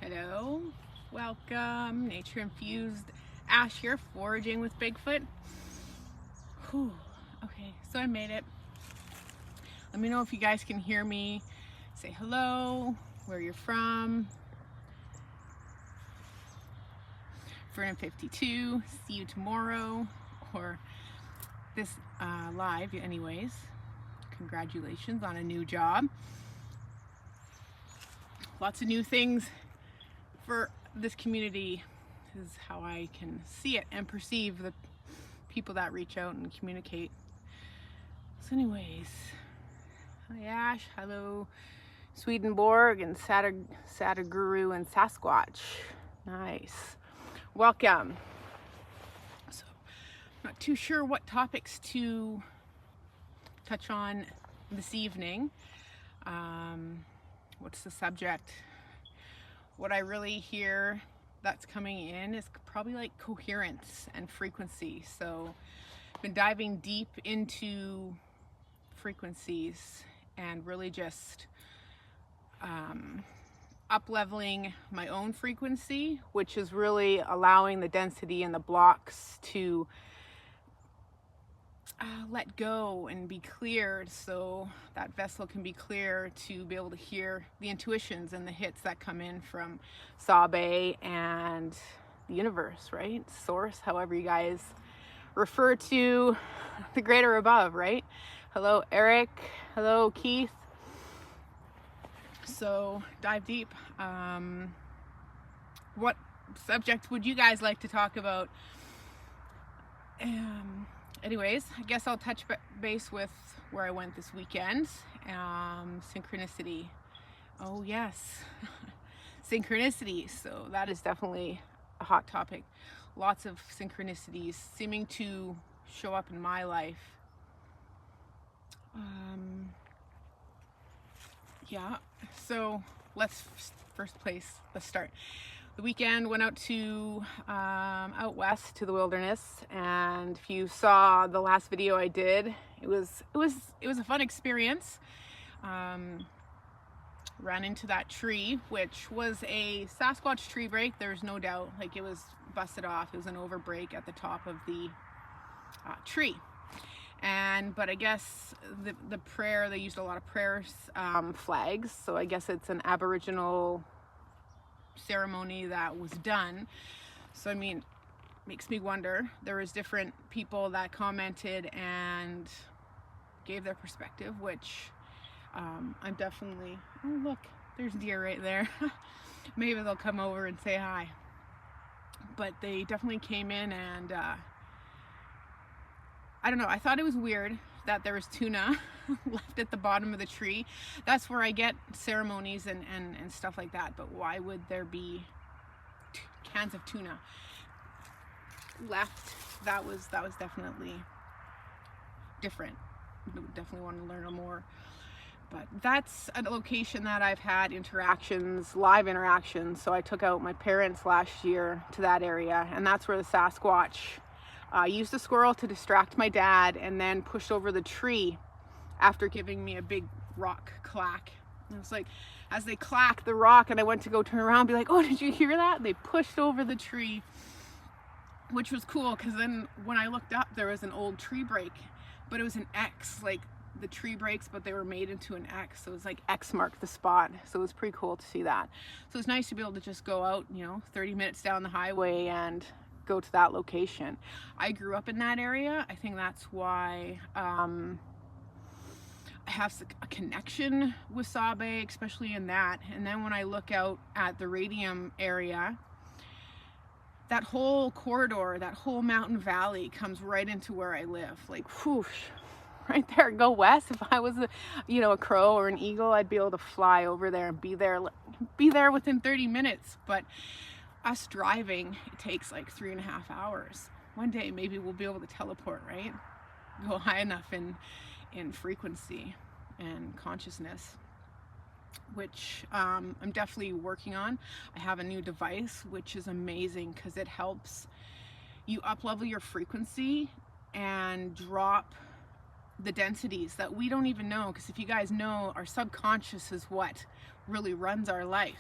Hello, welcome. Nature infused Ash here, foraging with Bigfoot. Whew. Okay, so I made it. Let me know if you guys can hear me. Say hello, where you're from. Vernon 52. See you tomorrow, or this live, anyways. Congratulations on a new job. Lots of new things for this community is how I can see it and perceive the people that reach out and communicate. So anyways, hi Ash, hello Swedenborg and Sadhguru and Sasquatch. Nice. Welcome. So I'm not too sure what topics to touch on this evening. What's the subject? What I really hear that's coming in is probably like coherence and frequency. So I've been diving deep into frequencies and really just up-leveling my own frequency, which is really allowing the density and the blocks to let go and be cleared, so that vessel can be clear to be able to hear the intuitions and the hits that come in from Sabe and the universe, right? Source, however you guys refer to the greater above, right? Hello, Eric. Hello, Keith. So dive deep. What subject would you guys like to talk about? Anyways, I guess I'll touch base with where I went this weekend. Synchronicity. Oh yes, synchronicity. So that is definitely a hot topic. Lots of synchronicities seeming to show up in my life. Yeah, so let's start. The weekend went out to out west to the wilderness, and if you saw the last video I did, it was a fun experience. Ran into that tree, which was a Sasquatch tree break. There's no doubt, like it was busted off. It was an overbreak at the top of the tree. But I guess the prayer, they used a lot of prayers, flags. So I guess it's an Aboriginal ceremony that was done. So I mean, makes me wonder. There was different people that commented and gave their perspective, which I'm definitely, oh look, there's deer right there. Maybe they'll come over and say hi. But they definitely came in and I don't know, I thought it was weird that there was tuna left at the bottom of the tree. That's where I get ceremonies and stuff like that, but why would there be cans of tuna left? That was definitely different. Definitely want to learn more. But that's a location that I've had live interactions. So I took out my parents last year to that area, and that's where the Sasquatch used a squirrel to distract my dad and then pushed over the tree after giving me a big rock clack. And it was like, as they clacked the rock and I went to go turn around and be like, oh, did you hear that? They pushed over the tree, which was cool because then when I looked up, there was an old tree break, but it was an X, like the tree breaks, but they were made into an X. So it was like X marked the spot. So it was pretty cool to see that. So it's nice to be able to just go out, 30 minutes down the highway and go to that location. I grew up in that area. I think that's why I have a connection with Sabe, especially in that. And then when I look out at the Radium area, that whole corridor, that whole mountain valley comes right into where I live. Like, whoosh, right there. Go west. If I was a crow or an eagle, I'd be able to fly over there and be there within 30 minutes. But us driving, it takes like 3.5 hours. One day maybe we'll be able to teleport, right? Go high enough in frequency and consciousness, which I'm definitely working on. I have a new device which is amazing because it helps you up-level your frequency and drop the densities that we don't even know, because if you guys know, our subconscious is what really runs our life.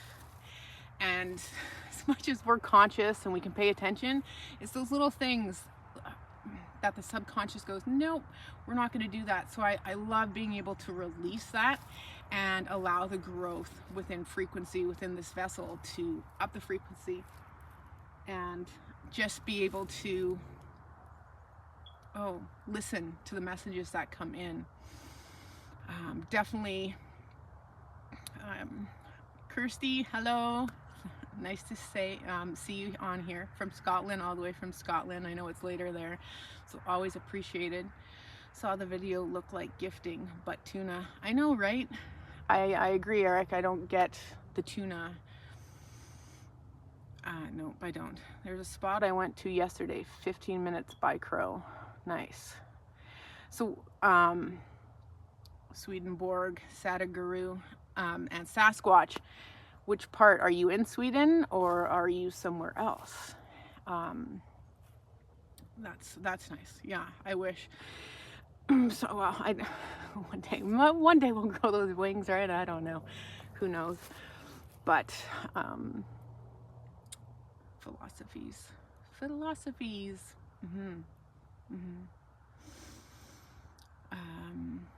And as much as we're conscious and we can pay attention, it's those little things that the subconscious goes, nope, we're not going to do that. So I love being able to release that and allow the growth within frequency within this vessel to up the frequency and just be able to listen to the messages that come in. Definitely Kirsty, hello, nice to see you on here from Scotland, all the way from Scotland. I know it's later there, so always appreciated. Saw the video, look like gifting, but tuna. I know, right? I agree, Eric. I don't get the tuna. Nope, I don't. There's a spot I went to yesterday, 15 minutes by Crow. Nice. So, Swedenborg, Sataguru, and Sasquatch. Which part? Are you in Sweden or are you somewhere else? That's nice. Yeah, I wish. So well, one day we'll grow those wings, right? I don't know. Who knows? But philosophies.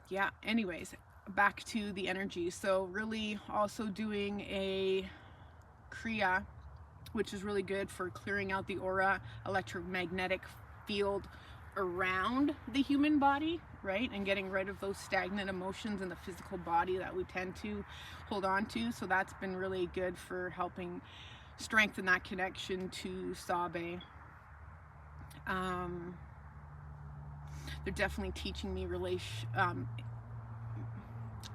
Yeah. Anyways, back to the energy. So really also doing a Kriya, which is really good for clearing out the aura, electromagnetic field around the human body, right? And getting rid of those stagnant emotions in the physical body that we tend to hold on to. So that's been really good for helping strengthen that connection to Sabe. They're definitely teaching me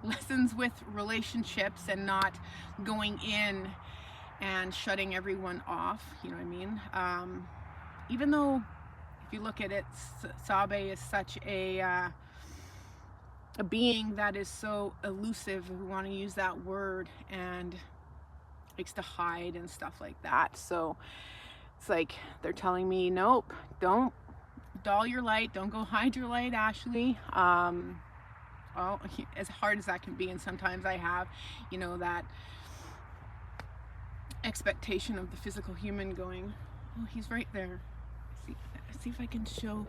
lessons with relationships and not going in and shutting everyone off, you know what I mean? Even though if you look at it, Sabe is such a being that is so elusive, if we want to use that word, and likes to hide and stuff like that. So it's like they're telling me, nope, don't dull your light, don't go hide your light, Ashley. Well, as hard as that can be, and sometimes I have, you know, that expectation of the physical human going, oh, he's right there. See if I can show.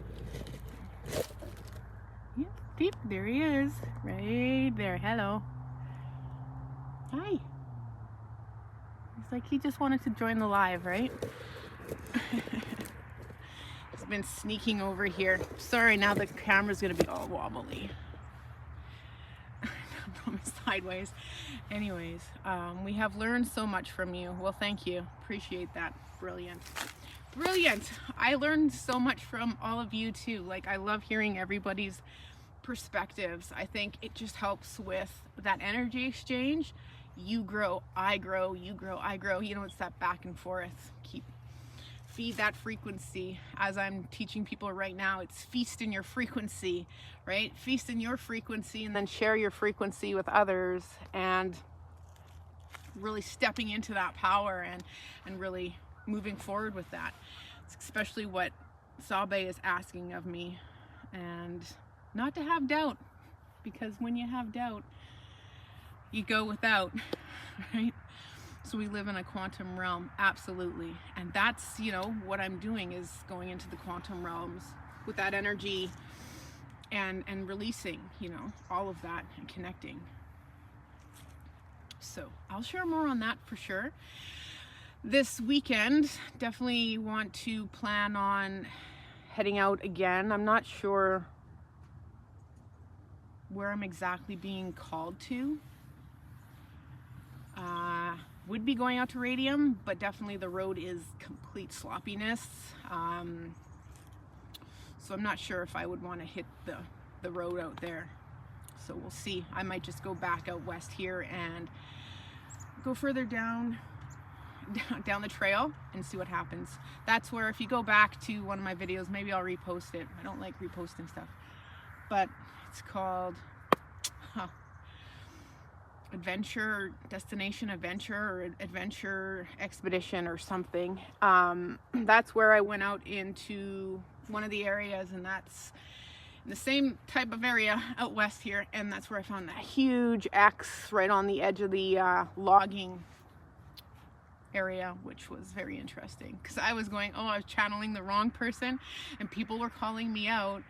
Yeah, deep, there he is, right there. Hello. Hi. He's like, he just wanted to join the live, right? He's been sneaking over here. Sorry, now the camera's gonna be all wobbly. Sideways. Anyways, we have learned so much from you. Well, thank you. Appreciate that. Brilliant. I learned so much from all of you too. Like, I love hearing everybody's perspectives. I think it just helps with that energy exchange. You grow, I grow, you grow, I grow. You know, it's that back and forth. Feed that frequency. As I'm teaching people right now, it's feast in your frequency, right? Feast in your frequency and then share your frequency with others, and really stepping into that power and really moving forward with that. It's especially what Sabe is asking of me, and not to have doubt, because when you have doubt, you go without, right? So we live in a quantum realm, absolutely. And that's, you know, what I'm doing is going into the quantum realms with that energy and releasing, you know, all of that and connecting. So I'll share more on that for sure. This weekend, definitely want to plan on heading out again. I'm not sure where I'm exactly being called to. Would be going out to Radium, but definitely the road is complete sloppiness. So I'm not sure if I would want to hit the road out there. So we'll see. I might just go back out west here and go further down the trail and see what happens. That's where, if you go back to one of my videos, maybe I'll repost it. I don't like reposting stuff, but it's called Destination Adventure or Adventure Expedition or something. That's where I went out into one of the areas, and that's in the same type of area out west here, and that's where I found that huge X right on the edge of the logging area, which was very interesting because I was going, oh, I was channeling the wrong person, and people were calling me out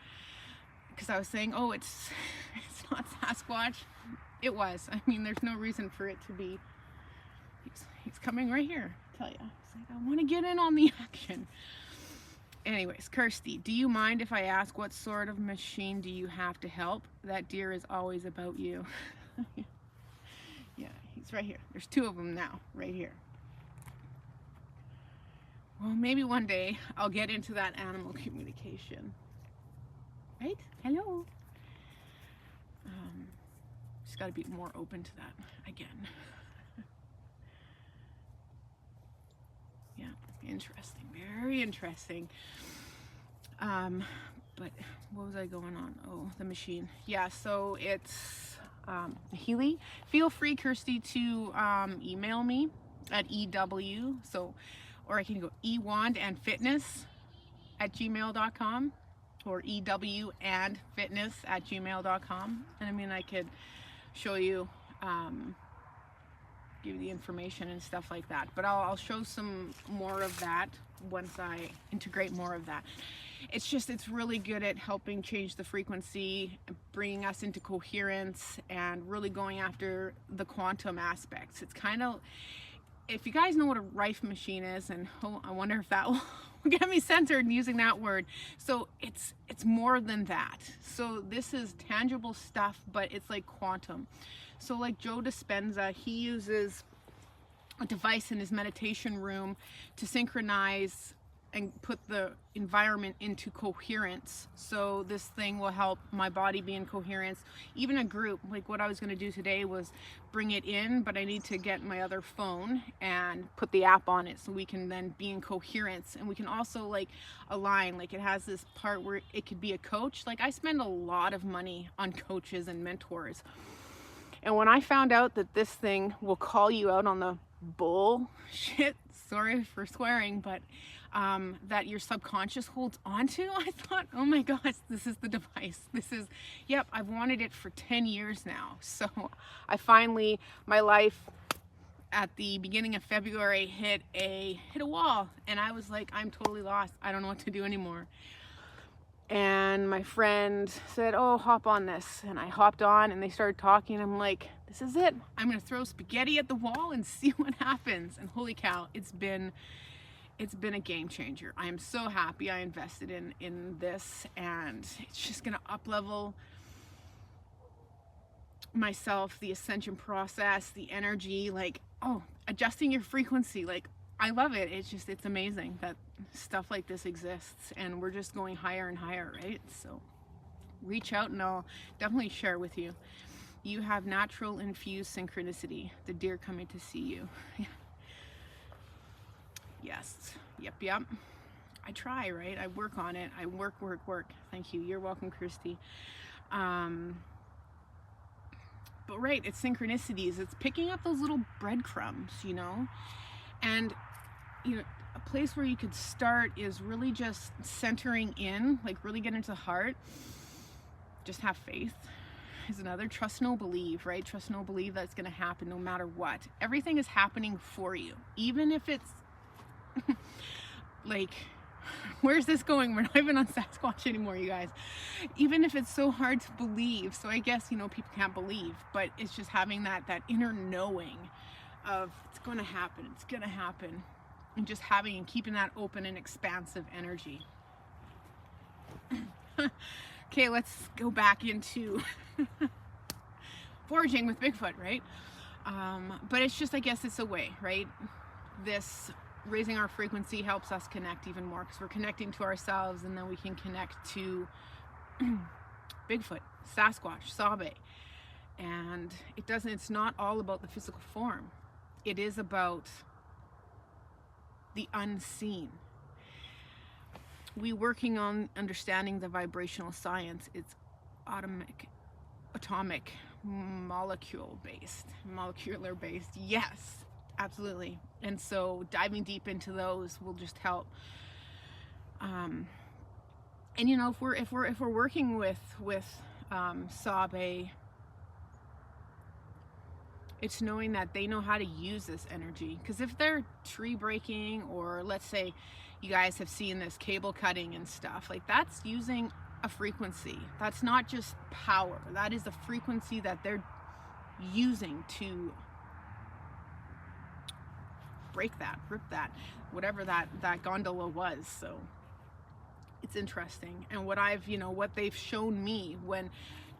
because I was saying, oh, it's not Sasquatch. It was. I mean, there's no reason for it to be. He's coming right here. I tell you, he's like, I want to get in on the action. Anyways, Kirsty, do you mind if I ask what sort of machine do you have to help? That deer is always about you. Yeah, he's right here. There's two of them now, right here. Well, maybe one day I'll get into that animal communication. Right? Hello. Just got to be more open to that again. Yeah, interesting. Very interesting. But what was I going on? Oh, the machine. Yeah, so it's Healy. Feel free, Kirsty, to email me at EW. So, or I can go ewandandfitness@gmail.com or ewandfitness@gmail.com. And I mean, I could show you, give you the information and stuff like that. But I'll show some more of that once I integrate more of that. It's just, it's really good at helping change the frequency, bringing us into coherence, and really going after the quantum aspects. It's kind of, if you guys know what a Rife machine is, and I wonder if that will get me censored using that word. So it's more than that. So this is tangible stuff, but it's like quantum. So like Joe Dispenza, he uses a device in his meditation room to synchronize and put the environment into coherence. So this thing will help my body be in coherence. Even a group, like what I was gonna do today was bring it in, but I need to get my other phone and put the app on it so we can then be in coherence. And we can also like align, like it has this part where it could be a coach. Like I spend a lot of money on coaches and mentors. And when I found out that this thing will call you out on the bullshit, sorry for swearing, but that your subconscious holds onto, I thought, oh my gosh, this is the device. This is, yep, I've wanted it for 10 years now. So I finally, my life at the beginning of February hit a wall, and I was like, I'm totally lost. I don't know what to do anymore. And my friend said, oh, hop on this. And I hopped on and they started talking. I'm like, this is it. I'm going to throw spaghetti at the wall and see what happens. And holy cow, it's been a game changer. I am so happy I invested in this, and it's just going to up level myself, the ascension process, the energy, like, oh, adjusting your frequency. Like, I love it. It's just, it's amazing that stuff like this exists, and we're just going higher and higher, right? So reach out and I'll definitely share with you. You have natural infused synchronicity, the deer coming to see you. Yes, yep. I try, right? I work on it. I work. Thank you. You're welcome, Kirsty. But right, it's synchronicities. It's picking up those little breadcrumbs, you know? And, you know, a place where you could start is really just centering in, like really get into the heart. Just have faith is another. Trust, no believe, right? Trust, no believe that's going to happen no matter what. Everything is happening for you. Even if it's like, where's this going? We're not even on Sasquatch anymore, you guys. Even if it's so hard to believe. So I guess, you know, people can't believe, but it's just having that inner knowing of it's going to happen. It's going to happen. And just having and keeping that open and expansive energy. Okay, let's go back into foraging with Bigfoot, right? But it's just, I guess it's a way, right? This raising our frequency helps us connect even more because we're connecting to ourselves, and then we can connect to Bigfoot, Sasquatch, Sabe. And it's not all about the physical form. It is about the unseen. We working on understanding the vibrational science. It's atomic, molecular based. Yes, absolutely. And so diving deep into those will just help. And you know, if we're working with Sabe, It's knowing that they know how to use this energy. Because if they're tree breaking, or let's say you guys have seen this cable cutting and stuff, like that's using a frequency. That's not just power. That is a frequency that they're using to break that, rip that, whatever that gondola was. So it's interesting. And what I've, what they've shown me when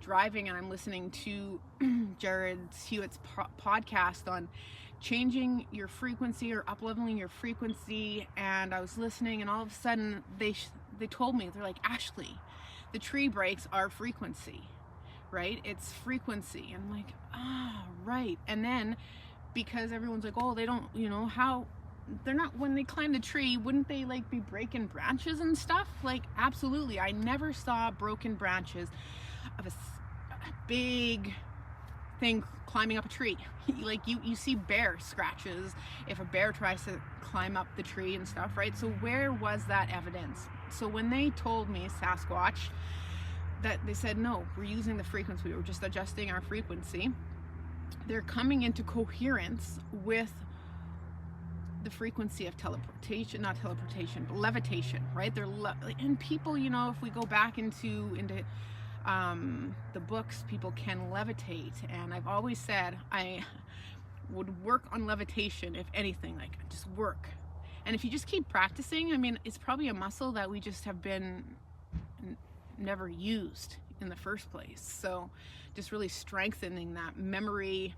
driving and I'm listening to Jared Hewitt's podcast on changing your frequency or up-leveling your frequency, and I was listening, and all of a sudden they told me, they're like, Ashley, the tree breaks are frequency, right? It's frequency. And I'm like, right. And then because everyone's like, oh, they don't, how they're not, when they climb the tree, wouldn't they like be breaking branches and stuff? Like, absolutely. I never saw broken branches of a big thing climbing up a tree. Like you see bear scratches if a bear tries to climb up the tree and stuff, right? So where was that evidence? So when they told me Sasquatch, that they said, no, we're using the frequency, we're just adjusting our frequency, they're coming into coherence with the frequency of teleportation, not teleportation, but levitation, right? And people, if we go back into the books, people can levitate, and I've always said I would work on levitation, if anything, like just work. And if you just keep practicing, I mean, it's probably a muscle that we just have been never used in the first place. So just really strengthening that memory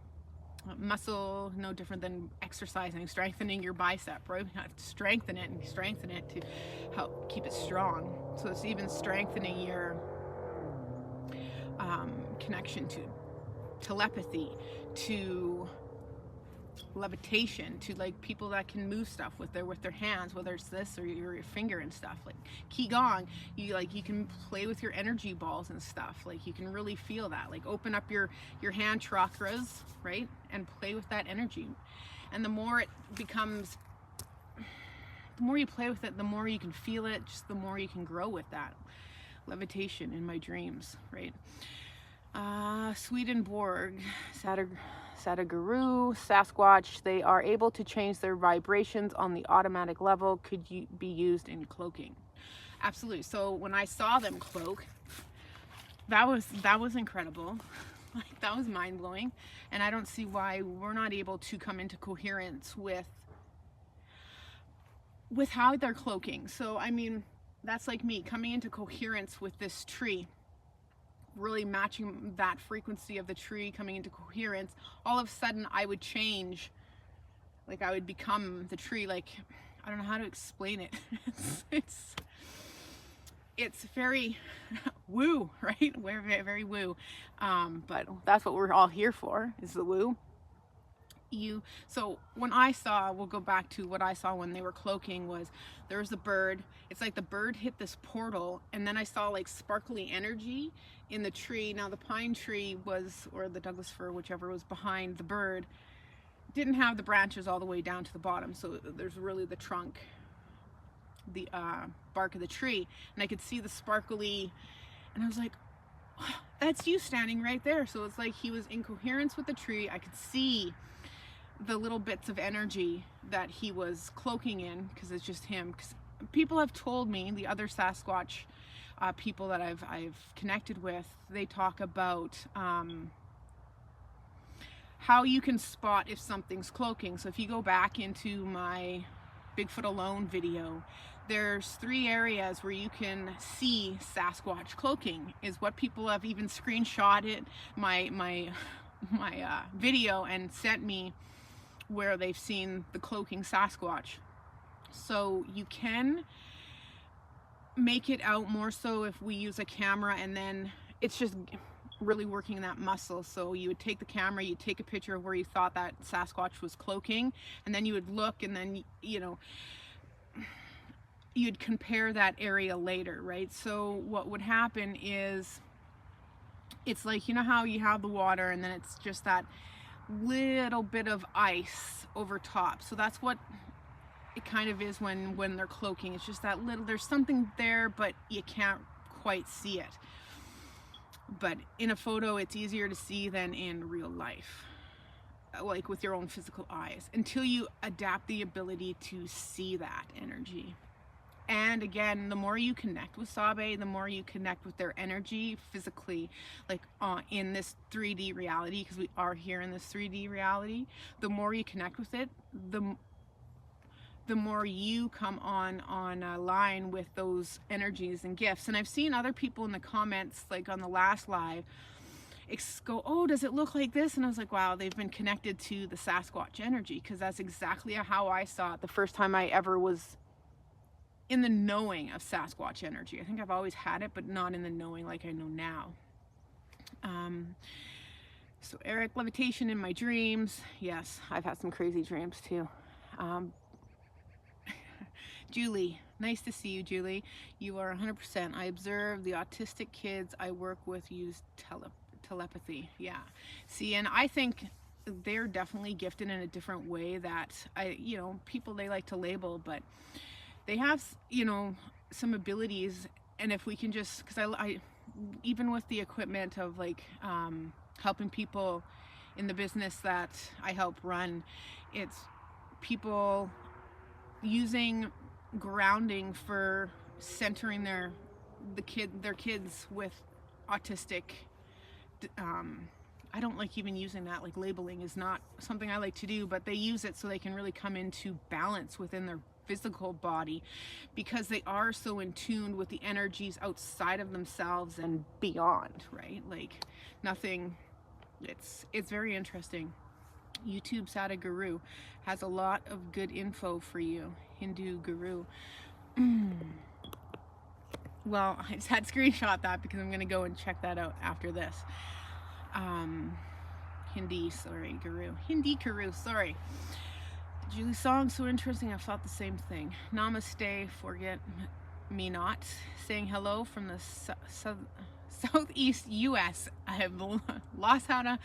muscle, no different than exercising, strengthening your bicep, right? You have to strengthen it to help keep it strong. So it's even strengthening your connection to telepathy, to levitation, to like people that can move stuff with their hands, whether it's this or your finger and stuff. Like Qigong, you can play with your energy balls and stuff. Like you can really feel that. Like open up your hand chakras, right, and play with that energy. And the more it becomes, the more you play with it, the more you can feel it, just the more you can grow with that. Levitation in my dreams, right? Swedenborg, Sadhguru, Sasquatch, they are able to change their vibrations on the automatic level. Could be used in cloaking? Absolutely. So when I saw them cloak, that was incredible. Like that was mind-blowing. And I don't see why we're not able to come into coherence with how they're cloaking. So I mean, that's like me coming into coherence with this tree, really matching that frequency of the tree, coming into coherence. All of a sudden I would change, like I would become the tree. Like I don't know how to explain it. It's very woo, right? We're very, very woo, but that's what we're all here for, is the woo. So when we'll go back to what I saw when they were cloaking, was there was a bird. It's like the bird hit this portal, and then I saw like sparkly energy in the tree. Now the pine tree or the Douglas fir, whichever was behind the bird, didn't have the branches all the way down to the bottom. So there's really the trunk, the bark of the tree, and I could see the sparkly, and I was like, oh, that's you standing right there. So it's like he was in coherence with the tree. I could see the little bits of energy that he was cloaking in, because it's just him. Because people have told me, the other Sasquatch people that I've connected with, they talk about how you can spot if something's cloaking. So if you go back into my Bigfoot Alone video, there's 3 areas where you can see Sasquatch cloaking, is what people have even screenshotted my video and sent me, where they've seen the cloaking Sasquatch. So you can make it out more so if we use a camera, and then it's just really working that muscle. So you would take the camera, you'd take a picture of where you thought that Sasquatch was cloaking, and then you would look, and then you'd compare that area later, right? So what would happen is, it's like, how you have the water, and then it's just that little bit of ice over top. So that's what it kind of is when they're cloaking. It's just that little, there's something there, but you can't quite see it. But in a photo, it's easier to see than in real life. like with your own physical eyes, until you adapt the ability to see that energy. And again, the more you connect with Sabe, the more you connect with their energy physically, like in this 3D reality, because we are here in this 3D reality, the more you connect with it, the more you come on a line with those energies and gifts. And I've seen other people in the comments, like on the last live, go, oh, does it look like this? And I was like, wow, they've been connected to the Sasquatch energy, because that's exactly how I saw it the first time I ever was in the knowing of Sasquatch energy. I think I've always had it, but not in the knowing like I know now. So Eric, levitation in my dreams. Yes, I've had some crazy dreams too. Julie, nice to see you, Julie. You are 100%. I observe the autistic kids I work with use telepathy. Yeah. See, and I think they're definitely gifted in a different way that people, they like to label, but they have, some abilities. And if we can just, because I even with the equipment of like helping people in the business that I help run, it's people using grounding for centering their kids with autistic. I don't like even using that, like labeling is not something I like to do, but they use it so they can really come into balance within their physical body, because they are so in tune with the energies outside of themselves and beyond, right? Like nothing, it's very interesting. YouTube Sadhguru has a lot of good info for you. Hindu Guru. Well, I just had to screenshot that because I'm going to go and check that out after this. Hindi Guru, sorry. Julie's song, so interesting. I thought the same thing. Namaste, forget me not. Saying hello from the southeast US. I have lost how to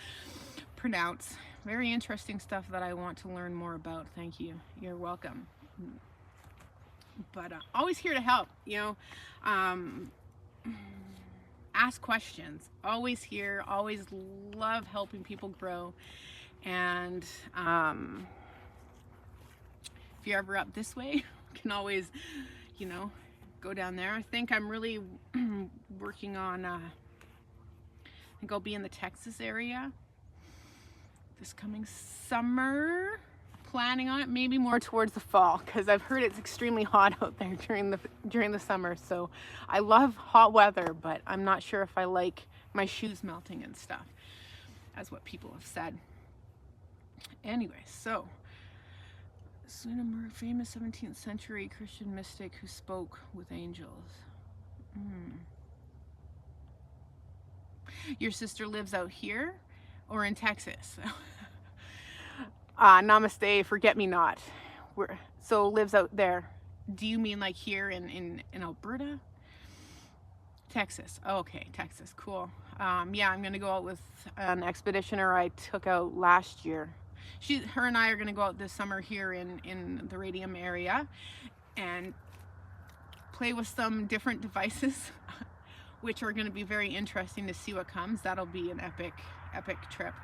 pronounce. Very interesting stuff that I want to learn more about. Thank you. You're welcome. But always here to help, ask questions. Always here. Always love helping people grow. And if you're ever up this way, you can always, go down there. I think I'm really working on, I think I'll be in the Texas area this coming summer. Planning on it, maybe more towards the fall, because I've heard it's extremely hot out there during the summer. So I love hot weather, but I'm not sure if I like my shoes melting and stuff, as what people have said. Anyway, so Swedenborg, famous 17th century Christian mystic who spoke with angels. Your sister lives out here or in Texas? Namaste, forget me not. So lives out there. Do you mean like here in Alberta? Texas. Oh, okay, Texas. Cool. Yeah, I'm gonna go out with an expeditioner I took out last year. Her and I are gonna go out this summer here in the Radium area and play with some different devices, which are gonna be very interesting to see what comes. That'll be an epic trip.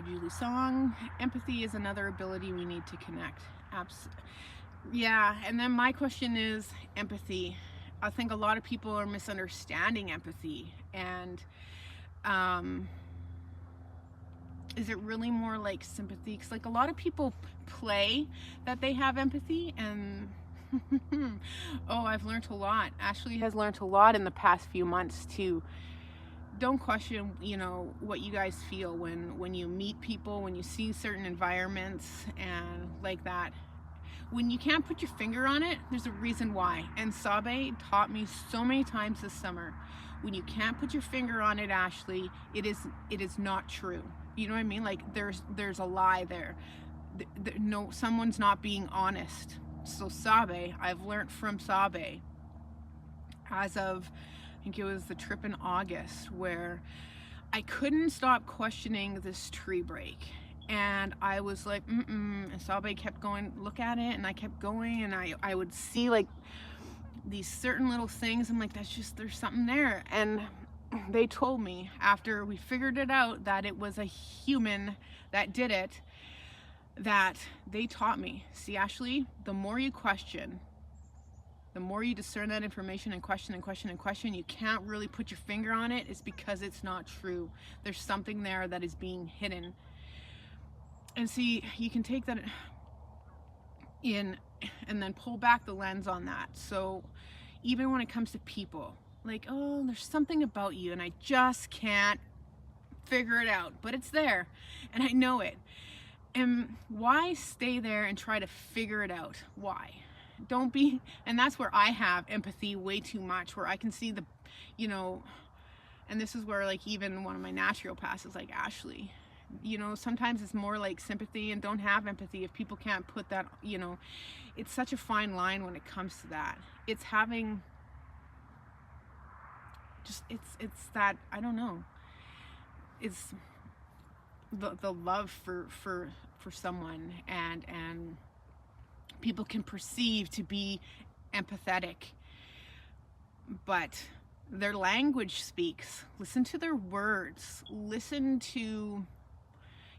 Julie's song, empathy is another ability we need to connect. Yeah, and then my question is empathy. I think a lot of people are misunderstanding empathy, and is it really more like sympathy? Because like a lot of people play that they have empathy, and oh, I've learned a lot. Ashley has learned a lot in the past few months too. Don't question, what you guys feel when you meet people, when you see certain environments and like that. When you can't put your finger on it, there's a reason why. And Sabe taught me so many times this summer, when you can't put your finger on it, Ashley, it is not true. You know what I mean? Like there's a lie there. No, someone's not being honest. So Sabe, I've learned from Sabe, as of I think it was the trip in August, where I couldn't stop questioning this tree break. And I was like, and Sabe kept going, look at it, and I kept going, and I would see like these certain little things. I'm like, there's something there. And they told me after we figured it out that it was a human that did it, that they taught me, see, Ashley, the more you question, the more you discern that information and question and question and question, you can't really put your finger on it. It's because it's not true. There's something there that is being hidden. And see, you can take that in and then pull back the lens on that. So even when it comes to people, like, oh, there's something about you and I just can't figure it out, but it's there and I know it. And why stay there and try to figure it out? Why? Don't be, and that's where I have empathy way too much, where I can see the, you know, and this is where like even one of my naturopaths is like, Ashley, you know, sometimes it's more like sympathy and don't have empathy if people can't put that, you know, it's such a fine line when it comes to that. It's having just, it's that, I don't know, it's the love for someone, and people can perceive to be empathetic, but their language speaks. Listen to their words, listen to,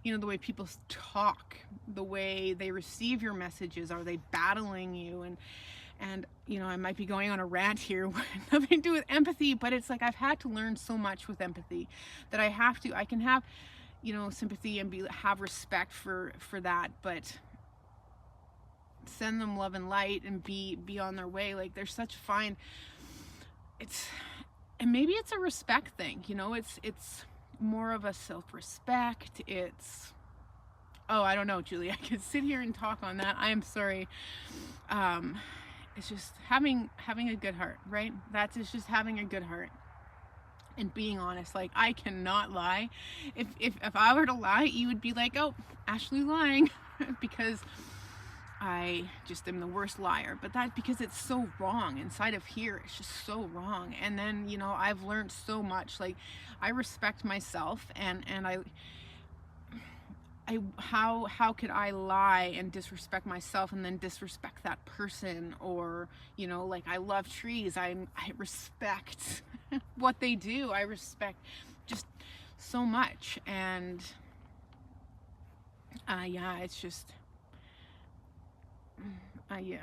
you know, the way people talk, the way they receive your messages. Are they battling you? And you know, I might be going on a rant here with nothing to do with empathy, but it's like I've had to learn so much with empathy that I can have, you know, sympathy and have respect for that, but send them love and light and be on their way. Like, they're such fine, and maybe it's a respect thing, you know, it's more of a self-respect. It's, oh, I don't know, Julie, I could sit here and talk on that. I am sorry. It's just having a good heart, right? It's just having a good heart and being honest. Like, I cannot lie. If I were to lie, you would be like, oh, Ashley lying, because I just am the worst liar. But that's because it's so wrong inside of here. It's just so wrong. And then, you know, I've learned so much. Like, I respect myself, and how could I lie and disrespect myself and then disrespect that person? Or, you know, like, I love trees. I respect what they do. I respect just so much. And yeah, it's just yeah.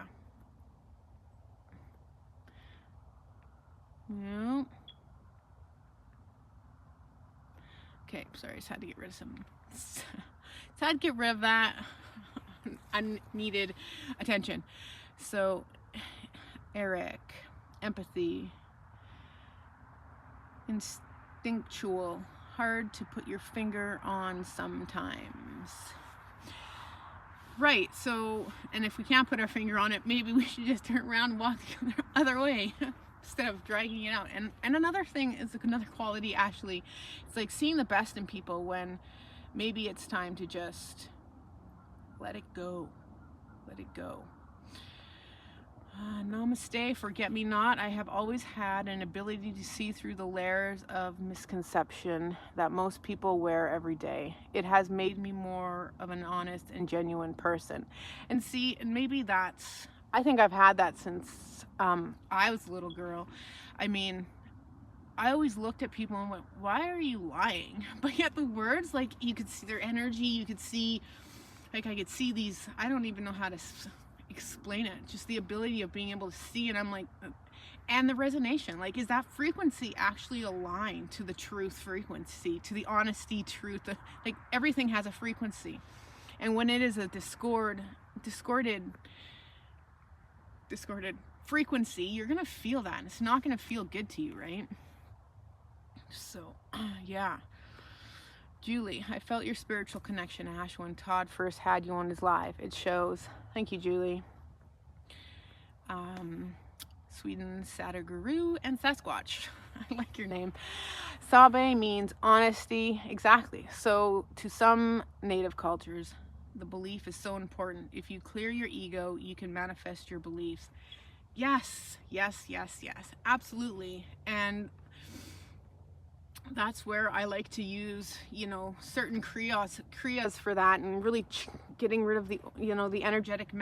No. Okay, sorry, I just had to get rid of some. Just had to get rid of that unneeded attention. So, Eric, empathy, instinctual, hard to put your finger on sometimes. Right, so, and if we can't put our finger on it, maybe we should just turn around and walk the other way instead of dragging it out. And another thing is another quality, Ashley, it's like seeing the best in people when maybe it's time to just let it go. Let it go. Namaste, forget me not. I have always had an ability to see through the layers of misconception that most people wear every day. It has made me more of an honest and genuine person. And see, and maybe that's, I think I've had that since I was a little girl. I mean, I always looked at people and went, why are you lying? But yet the words, like, you could see their energy, you could see, like, I could see these, I don't even know how to explain it, just the ability of being able to see. And I'm like, and the resonation, like, is that frequency actually aligned to the truth frequency, to the honesty truth? Like, everything has a frequency, and when it is a discorded frequency, you're gonna feel that, and it's not gonna feel good to you, right? So yeah. Julie, I felt your spiritual connection, Ash, when Todd first had you on his live. It shows. Thank you, Julie. Sweden, Sadhguru, and Sasquatch. I like your name. Sabe means honesty. Exactly. So to some native cultures, the belief is so important. If you clear your ego, you can manifest your beliefs. Yes, yes, yes, yes. Absolutely. And that's where I like to use, you know, certain kriyas for that, and really getting rid of the, you know, the energetic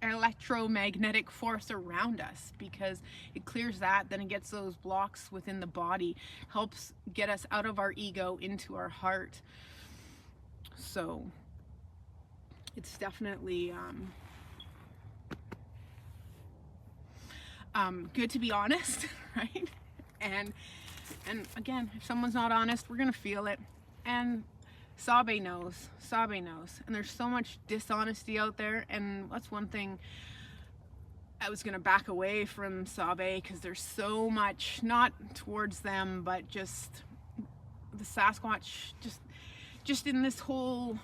electromagnetic force around us, because it clears that, then it gets those blocks within the body, helps get us out of our ego into our heart. So it's definitely good to be honest, right? And again, if someone's not honest, we're gonna feel it. And Sabe knows, and there's so much dishonesty out there. And that's one thing I was gonna back away from Sabe, because there's so much, not towards them, but just the Sasquatch, just in this whole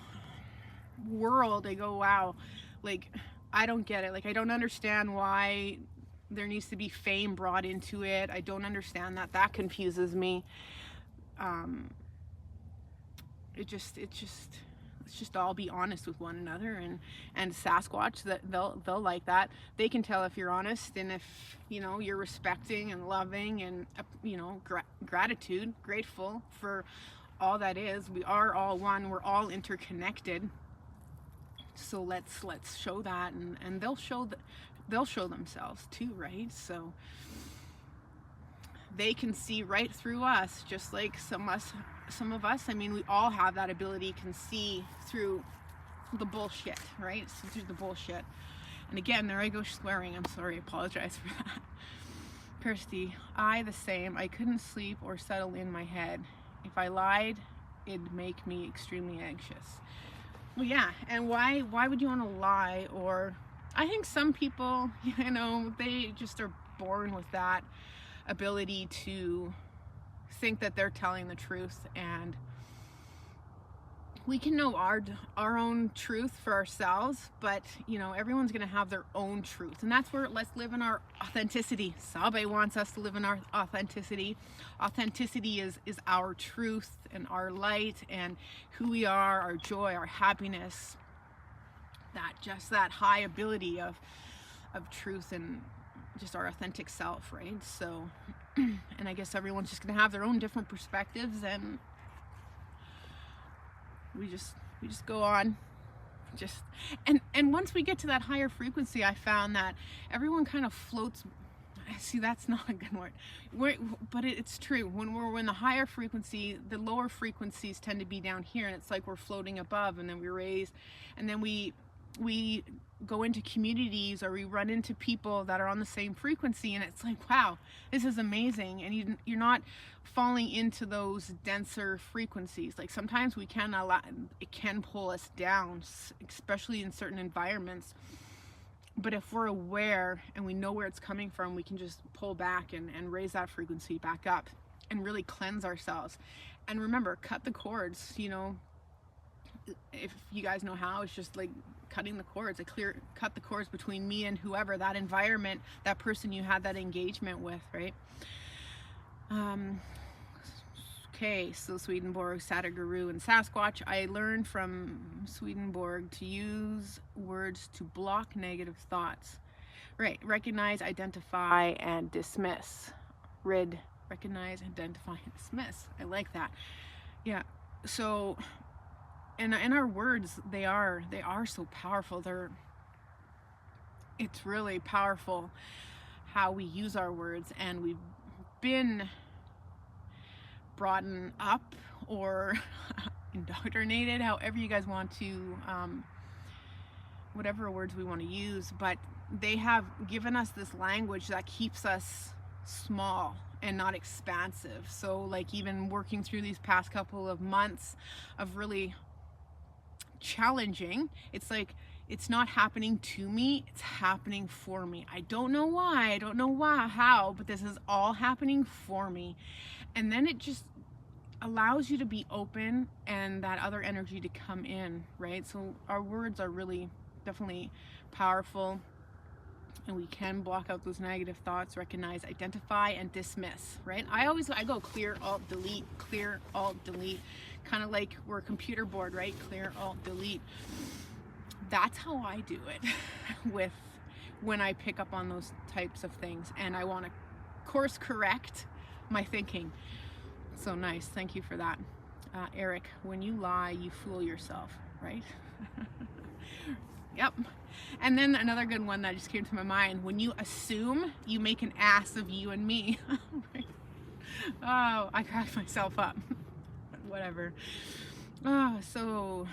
world. I go, wow, like, I don't get it. Like, I don't understand why there needs to be fame brought into it. I don't understand that. That confuses me. Let's just all be honest with one another, and Sasquatch, that they'll like that. They can tell if you're honest, and if, you know, you're respecting and loving, and, you know, grateful for all that is. We are all one. We're all interconnected. So let's show that, and they'll show themselves too, right? So they can see right through us, just like some of us. I mean, we all have that ability, can see through the bullshit, right? See through the bullshit. And again, there I go swearing. I'm sorry, I apologize for that. Kirsty, I the same. I couldn't sleep or settle in my head. If I lied, it'd make me extremely anxious. Well, yeah, and why would you want to lie? Or I think some people, you know, they just are born with that ability to think that they're telling the truth, and we can know our own truth for ourselves, but, you know, everyone's going to have their own truth, and that's where let's live in our authenticity. Sabe wants us to live in our authenticity. Authenticity is our truth and our light and who we are, our joy, our happiness, that high ability of truth and just our authentic self, right? So, and I guess everyone's just going to have their own different perspectives, and we just go on, and once we get to that higher frequency, I found that everyone kind of floats. See, that's not a good word, but it's true. When we're in the higher frequency, the lower frequencies tend to be down here, and it's like we're floating above, and then we raise, and then we go into communities, or we run into people that are on the same frequency, and it's like, wow, this is amazing. And you're not falling into those denser frequencies. Like, sometimes it can pull us down, especially in certain environments. But if we're aware and we know where it's coming from, we can just pull back and raise that frequency back up and really cleanse ourselves. And remember, cut the cords. You know, if you guys know how, it's just like cutting the cords. Cut the cords between me and whoever, that environment, that person you had that engagement with, right? Okay, so Swedenborg, Satterguru, and Sasquatch. I learned from Swedenborg to use words to block negative thoughts. Right, recognize, identify, and dismiss. Recognize, identify, and dismiss. I like that. Yeah, so in our words, they are so powerful. It's really powerful how we use our words, and we've been brought up or indoctrinated, however you guys want to, whatever words we want to use, but they have given us this language that keeps us small and not expansive. So, like, even working through these past couple of months of really challenging, it's like, it's not happening to me, it's happening for me. I don't know why, how, but this is all happening for me. And then it just allows you to be open and that other energy to come in, right? So our words are really definitely powerful, and we can block out those negative thoughts, recognize, identify, and dismiss, right? I go clear, alt, delete, kind of like we're a computer board, right? Clear, alt, delete. That's how I do it when I pick up on those types of things, and I want to course correct my thinking. So nice, thank you for that. Eric, when you lie, you fool yourself, right? Yep. And then another good one that just came to my mind: when you assume, you make an ass of you and me. Oh, I cracked myself up. Whatever. Oh, so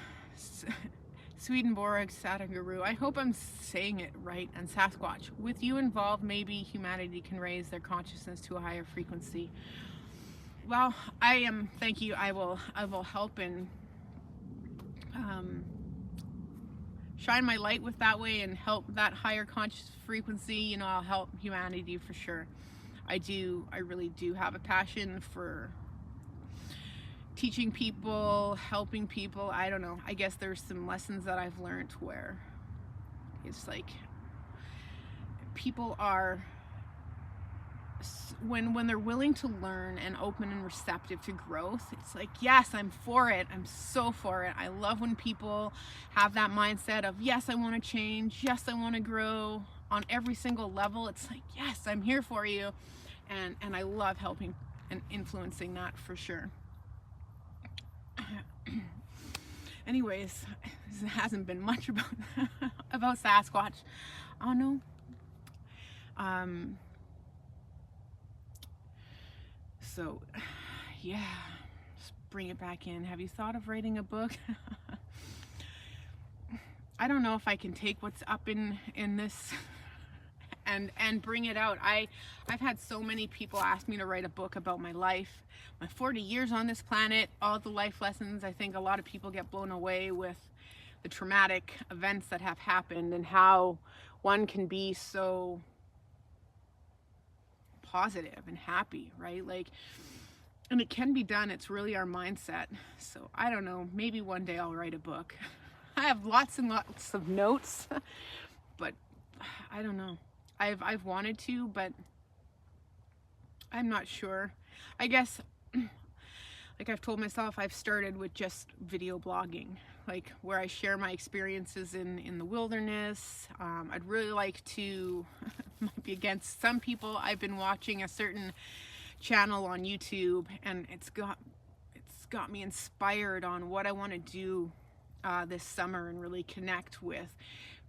Swedenborg Sadhguru. I hope I'm saying it right. And Sasquatch. With you involved, maybe humanity can raise their consciousness to a higher frequency. Well, thank you. I will help and shine my light with that way and help that higher conscious frequency. You know, I'll help humanity for sure. I really do have a passion for teaching people, helping people. I don't know. I guess there's some lessons that I've learned where it's like people are, when they're willing to learn and open and receptive to growth, it's like, yes, I'm for it. I'm so for it. I love when people have that mindset of, yes, I want to change. Yes, I want to grow on every single level. It's like, yes, I'm here for you. And I love helping and influencing that for sure. Anyways, this hasn't been much about Sasquatch. Oh no. So yeah, just bring it back in. Have you thought of writing a book? I don't know if I can take what's up in this and bring it out. I've had so many people ask me to write a book about my life, my 40 years on this planet, all the life lessons. I think a lot of people get blown away with the traumatic events that have happened and how one can be so positive and happy, right? Like, and it can be done. It's really our mindset. So I don't know, maybe one day I'll write a book. I have lots and lots of notes, but I don't know. I've wanted to, but I'm not sure. I guess, like I've told myself, I've started with just video blogging, like where I share my experiences in the wilderness. I'd really like to, might be against some people. I've been watching a certain channel on YouTube, and it's got me inspired on what I want to do this summer and really connect with,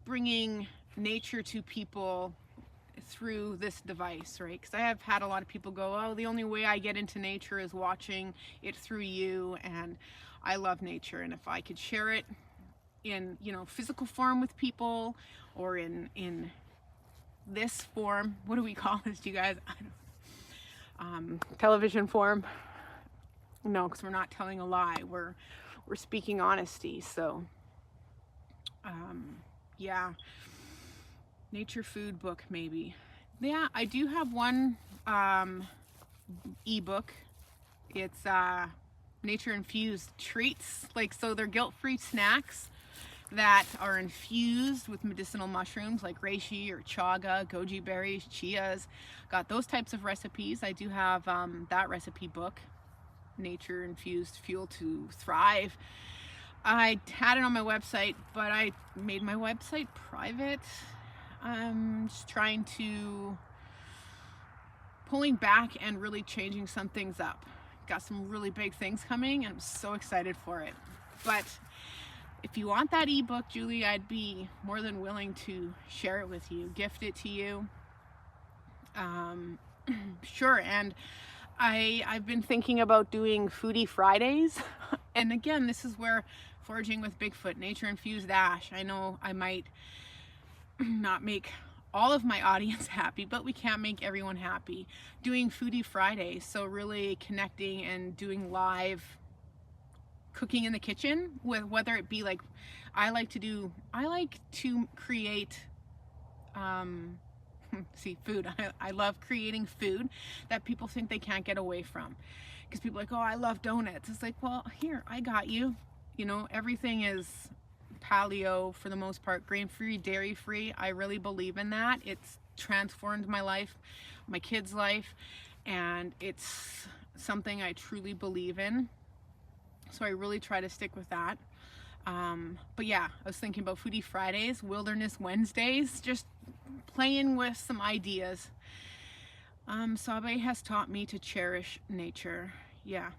bringing nature to people through this device, right? Because I have had a lot of people go, oh, the only way I get into nature is watching it through you. And I love nature, and if I could share it in, you know, physical form with people, or in this form, what do we call this, you guys? I don't, television form. No, because we're not telling a lie. We're speaking honesty. So yeah, nature food book maybe. Yeah, I do have one ebook. It's nature infused treats, like, so they're guilt-free snacks that are infused with medicinal mushrooms like reishi or chaga, goji berries, chias. Got those types of recipes. I do have that recipe book, Nature Infused Fuel to Thrive. I had it on my website, but I made my website private. I'm just trying to pulling back and really changing some things up. Got some really big things coming, and I'm so excited for it. But if you want that ebook, Julie, I'd be more than willing to share it with you, gift it to you. Sure. And I've been thinking about doing Foodie Fridays. And again, this is where Foraging with Bigfoot, Nature Infused Ash. I know I might not make all of my audience happy, but we can't make everyone happy. Doing Foodie Fridays, so really connecting and doing live cooking in the kitchen, with whether it be like, I like to create see, food. I love creating food that people think they can't get away from, because people are like, oh, I love donuts. It's like, well, here, I got you. You know, everything is paleo for the most part, grain-free, dairy-free. I really believe in that. It's transformed my life, my kids' life, and it's something I truly believe in. So I really try to stick with that. But yeah, I was thinking about Foodie Fridays, Wilderness Wednesdays, just playing with some ideas. Sabe has taught me to cherish nature. Yeah.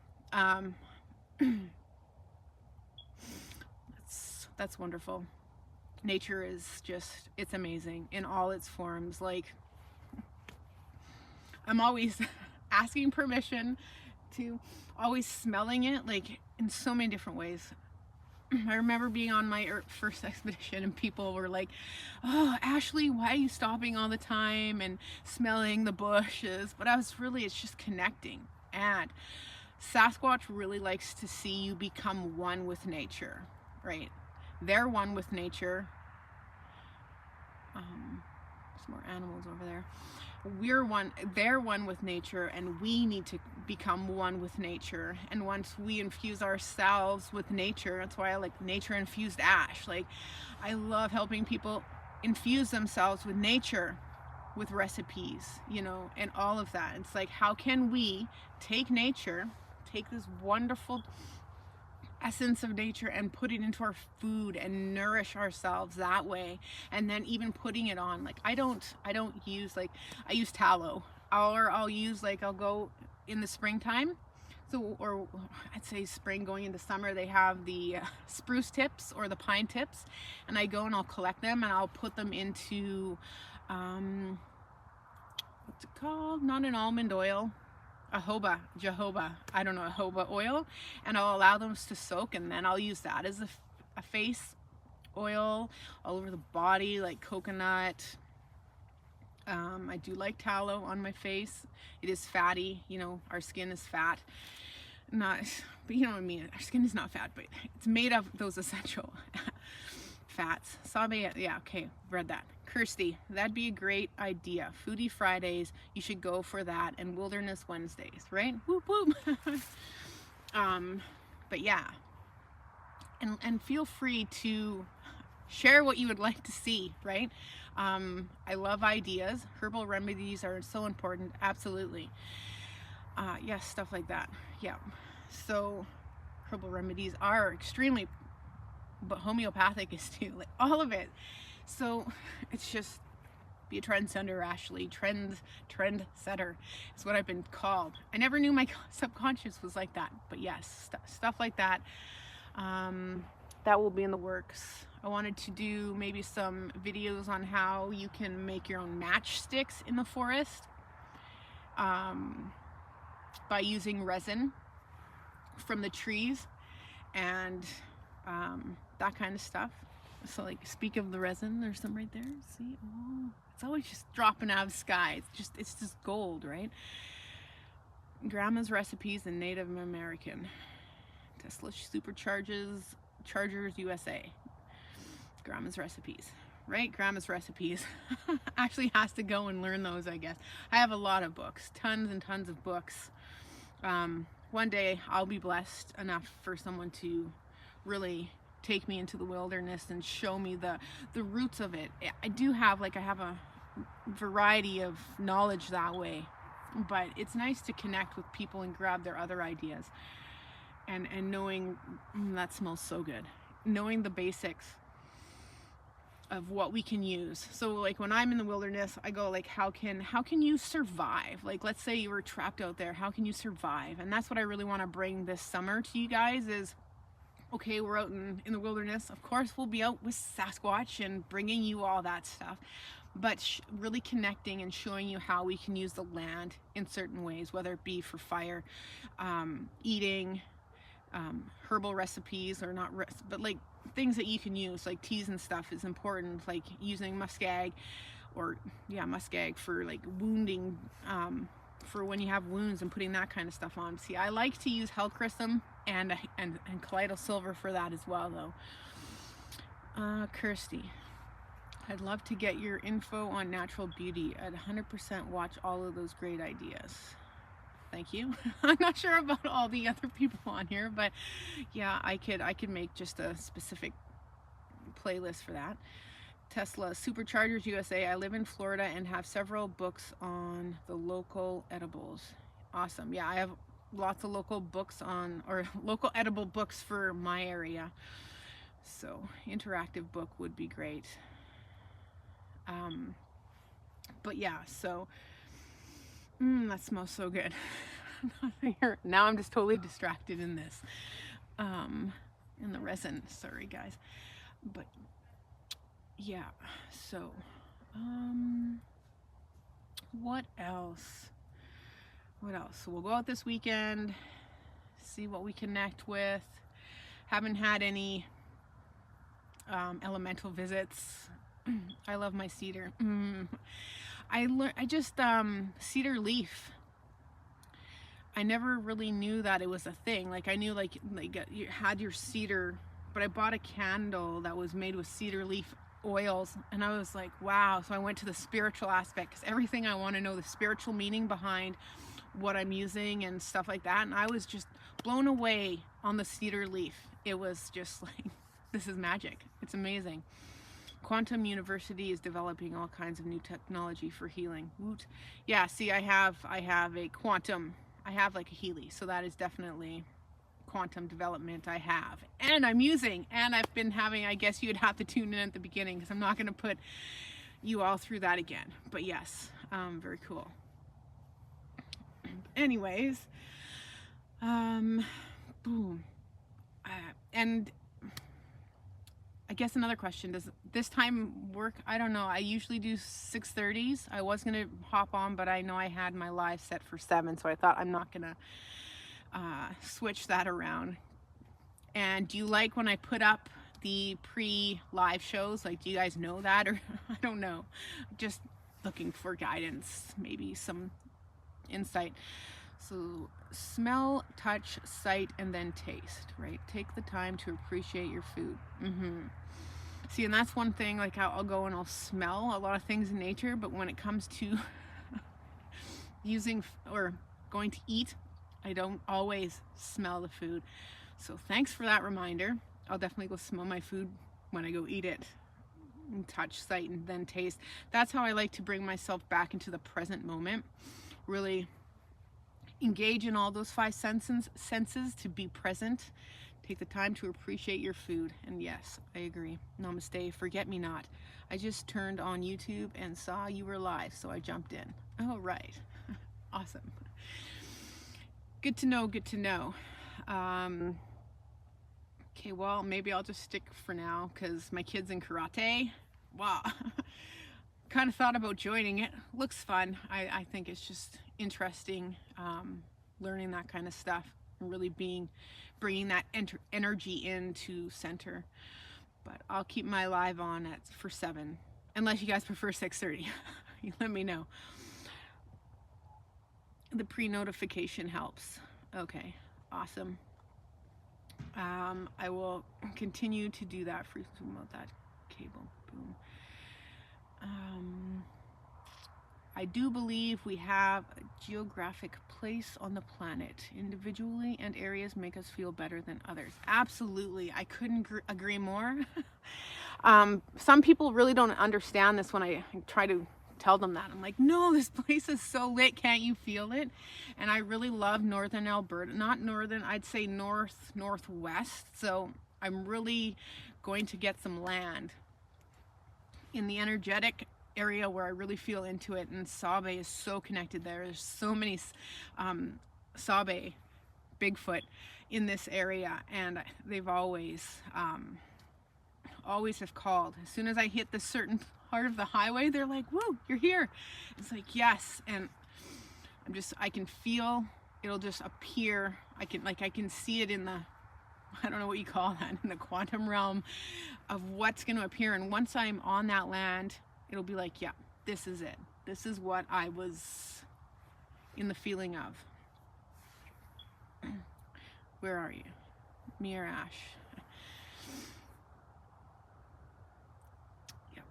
That's wonderful. nature is just, it's amazing in all its forms. Like, I'm always asking permission to, always smelling it, like in so many different ways. I remember being on my first expedition and people were like, "Oh, Ashley, why are you stopping all the time and smelling the bushes?" But I was really, it's just connecting. And Sasquatch really likes to see you become one with nature, right? They're one with nature. There's more animals over there. They're one with nature, and we need to become one with nature. And once we infuse ourselves with nature, that's why I like nature infused ash. Like, I love helping people infuse themselves with nature, with recipes, you know, and all of that. It's like, how can we take nature, take this wonderful essence of nature and put it into our food and nourish ourselves that way, and then even putting it on. Like, I don't use, like, I use tallow, or I'll use, like, I'll go in the springtime, so, or I'd say spring going into summer, they have the spruce tips or the pine tips, and I go and I'll collect them and I'll put them into what's it called, not an almond oil, jojoba, I don't know, jojoba oil, and I'll allow them to soak, and then I'll use that as a face oil all over the body, like coconut. I do like tallow on my face. It is fatty, you know, our skin is fat. Not, but you know what I mean, our skin is not fat, but it's made of those essential fats. Sabe, yeah, okay, read that. Kirsty, that'd be a great idea. Foodie Fridays, you should go for that, and Wilderness Wednesdays, right? Whoop whoop. But yeah, and feel free to share what you would like to see, right? I love ideas. Herbal remedies are so important, absolutely. Yes, stuff like that. Yeah. So herbal remedies are extremely, but homeopathic is too, like all of it. So it's just, be a trendsetter, Ashley. Trendsetter is what I've been called. I never knew my subconscious was like that, but yes, stuff like that. That will be in the works. I wanted to do maybe some videos on how you can make your own matchsticks in the forest by using resin from the trees and that kind of stuff. So, like, speak of the resin, there's some right there. See, oh, it's always just dropping out of the sky. It's just gold, right? Grandma's Recipes and Native American. Tesla Superchargers USA. Grandma's Recipes, right? Grandma's Recipes. Actually has to go and learn those, I guess. I have a lot of books, tons and tons of books. One day I'll be blessed enough for someone to really take me into the wilderness and show me the roots of it. I do have, like, I have a variety of knowledge that way, but it's nice to connect with people and grab their other ideas, and knowing that smells so good, knowing the basics of what we can use. So, like, when I'm in the wilderness, I go, like, how can you survive? Like, let's say you were trapped out there, how can you survive? And that's what I really want to bring this summer to you guys is, okay, we're out in the wilderness. Of course, we'll be out with Sasquatch and bringing you all that stuff, but really connecting and showing you how we can use the land in certain ways, whether it be for fire, eating, herbal recipes, or not, but like things that you can use, like teas and stuff is important, like using muskeg, or muskeg for like wounding, for when you have wounds, and putting that kind of stuff on. See, I like to use Hellchrysum and colloidal silver for that as well, though. Kirsty, I'd love to get your info on natural beauty. I'd 100% watch all of those great ideas. Thank you. I'm not sure about all the other people on here, but yeah, I could make just a specific playlist for that. Tesla Superchargers USA. I live in Florida and have several books on the local edibles. Awesome. Yeah, I have lots of local books or local edible books for my area. So interactive book would be great. But yeah, so that smells so good. Now I'm just totally distracted in this, in the resin. Sorry guys, but yeah, so what else? What else? So we'll go out this weekend, see what we connect with. Haven't had any elemental visits. I love my cedar. I just cedar leaf. I never really knew that it was a thing. Like I knew like you had your cedar, but I bought a candle that was made with cedar leaf oils, and I was like, wow. So I went to the spiritual aspect, because everything I want to know the spiritual meaning behind what I'm using and stuff like that, and I was just blown away on the cedar leaf. It was just like, this is magic. It's amazing. Quantum University is developing all kinds of new technology for healing. Woot. Yeah, see, I have a quantum, I have like a Healy, so that is definitely quantum development I have, and I'm using, and I've been having, I guess you'd have to tune in at the beginning, because I'm not going to put you all through that again, but yes, very cool. Anyways, boom. And I guess another question, does this time work? I don't know. I usually do 6:30s. I was going to hop on, but I know I had my live set for 7, so I thought I'm not going to switch that around. And do you like when I put up the pre-live shows? Like, do you guys know that? Or I don't know. Just looking for guidance, maybe some insight. So smell, touch, sight, and then taste, right? Take the time to appreciate your food. See, and that's one thing, like I'll go and I'll smell a lot of things in nature, but when it comes to using or going to eat, I don't always smell the food. So thanks for that reminder. I'll definitely go smell my food when I go eat it. And touch, sight, and then taste. That's how I like to bring myself back into the present moment. Really engage in all those 5 senses to be present. Take the time to appreciate your food. And yes, I agree. Namaste, forget me not. I just turned on YouTube and saw you were live, so I jumped in. Oh, right. Awesome. Good to know, good to know. Okay, well, maybe I'll just stick for now, because my kid's in karate. Wow. Kind of thought about joining it. Looks fun. I think it's just interesting, learning that kind of stuff, and really bringing that energy into center. But I'll keep my live on for 7, unless you guys prefer 6:30. You let me know. The pre-notification helps. Okay, awesome. I will continue to do that for that cable. Boom. I do believe we have a geographic place on the planet. Individually and areas make us feel better than others. Absolutely. I couldn't agree more. Some people really don't understand this when I try to tell them that. I'm like, no, this place is so lit. Can't you feel it? And I really love northern Alberta. Not northern, I'd say northwest. So I'm really going to get some land in the energetic area where I really feel into it, and Sabe is so connected there. There's so many Sabe, Bigfoot in this area, and they've always have called. As soon as I hit this certain part of the highway, they're like, woo, you're here. It's like, yes. And I can feel it'll just appear. I can see it in the, I don't know what you call that, in the quantum realm of what's going to appear. And once I'm on that land, it'll be like, yeah, this is it. This is what I was in the feeling of. Where are you? Me or Ash? Yep.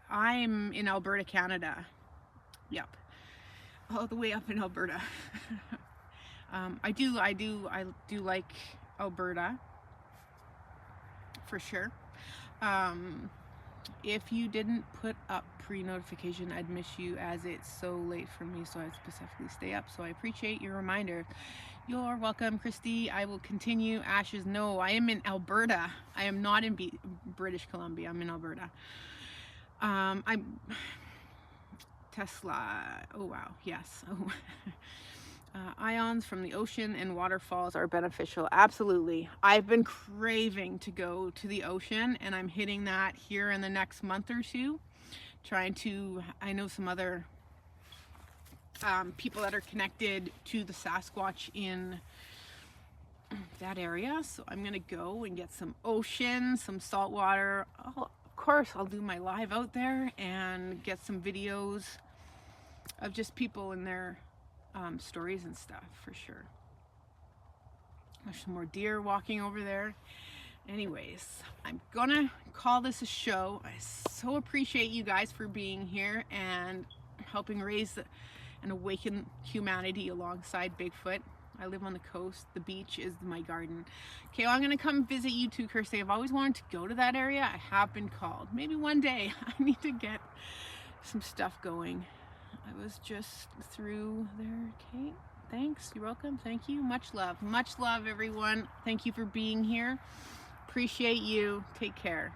I'm in Alberta, Canada. Yep. All the way up in Alberta. I do like Alberta for sure. If you didn't put up pre-notification, I'd miss you, as it's so late for me, so I specifically stay up. So I appreciate your reminder. You're welcome, Christy. I will continue. Ashes, no, I am in Alberta. I am not in British Columbia. I'm in Alberta. I'm Tesla. Oh wow, yes. Oh. ions from the ocean and waterfalls are beneficial. Absolutely. I've been craving to go to the ocean, and I'm hitting that here in the next month or two. I know some other people that are connected to the Sasquatch in that area, so I'm gonna go and get some ocean, some salt water. Of course I'll do my live out there and get some videos of just people and their stories and stuff for sure. There's some more deer walking over there. Anyways, I'm gonna call this a show. I so appreciate you guys for being here and helping raise and awaken humanity alongside Bigfoot. I live on the coast. The beach is my garden. Okay, well, I'm gonna come visit you too, Kirsty. I've always wanted to go to that area. I have been called. Maybe one day. I need to get some stuff going. I was just through there. Okay, thanks. You're welcome. Thank you. Much love, everyone. Thank you for being here. Appreciate you. Take care.